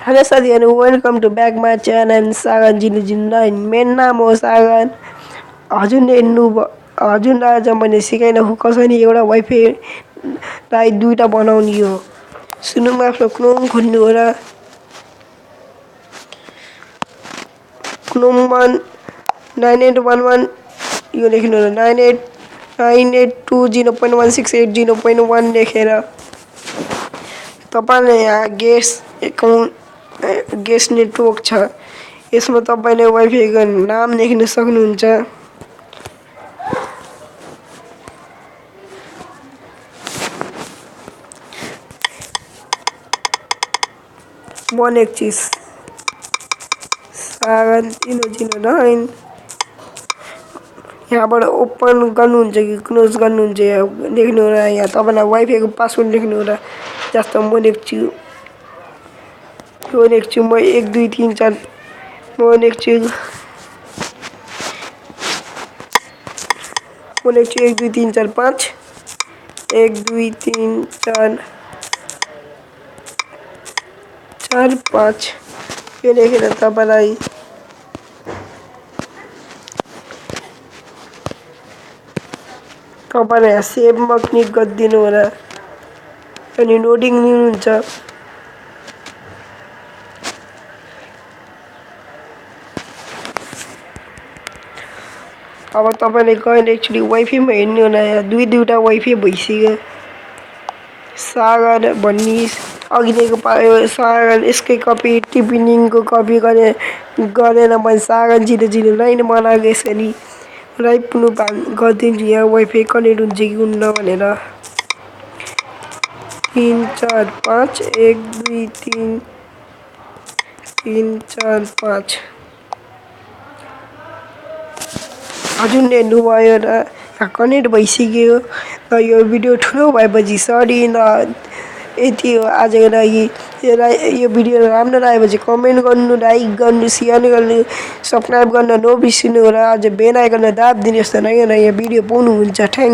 Hello साथीहरू, welcome to back my channel सागन 009। मेरो नाम हो सागन। हजुरले आज मैले सिकाइरहेको कसरी एउटा वाइफाईलाई दुईवटा बनाउने हो। सुरुमा आफ्नो क्रोम खोल्नु हो र क्रोममा 9811 यो लेख्नु हो, 9892.168.1 लेखेर तपाईँले यहाँ गेस नेटवर्क छ, यसमा तपाईँले वाइफाईको नाम लेख्न सक्नुहुन्छ। वन एक चिज सागन 009 यहाँबाट ओपन गर्नुहुन्छ कि क्लोज गर्नुहुन्छ लेख्नु होला। यहाँ तपाईँलाई वाइफाईको पासवर्ड लेख्नु होला। जस्तो म लेख्छु, म 1 2 3 4 म लेख्छु 1 2 3 4 5 1 2 3 4 4 5 यो लेखेर तपाईँलाई यहाँ सेभमा क्लिक गरिदिनु होला अनि लोडिङ लिनुहुन्छ। अब तपाईँले गएर एक्चुअली वाइफाईमा हेर्नु होला। यहाँ दुईवटा वाइफाई भइसक्यो। सागन भन्ने अघिदेखिको पायो सागन, यसकै कपी टिपिनिङको कपी गरेर मैले सागन 009 बनाएको। यसरी राइट प्रुफ गरिदिन्छु यहाँ वाइफाई कनेक्ट हुन्छ कि हुन्न भनेर। 3 4 5 1 2 3 3 4 5 हजुरले हेर्नुभयो र कनेक्ट भइसक्यो। र यो भिडियो ठुलो भएपछि सरी न, यति हो आजको लागि। यो भिडियो राम्रो लागेपछि कमेन्ट गर्नु, लाइक गर्नु, सेयर गर्नु, सब्सक्राइब गर्न नबिर्सिनु र अझ बेल आइकन दाब दिनुहोस् त नयाँ नयाँ भिडियो पाउनुहुन्छ। थ्याङ्क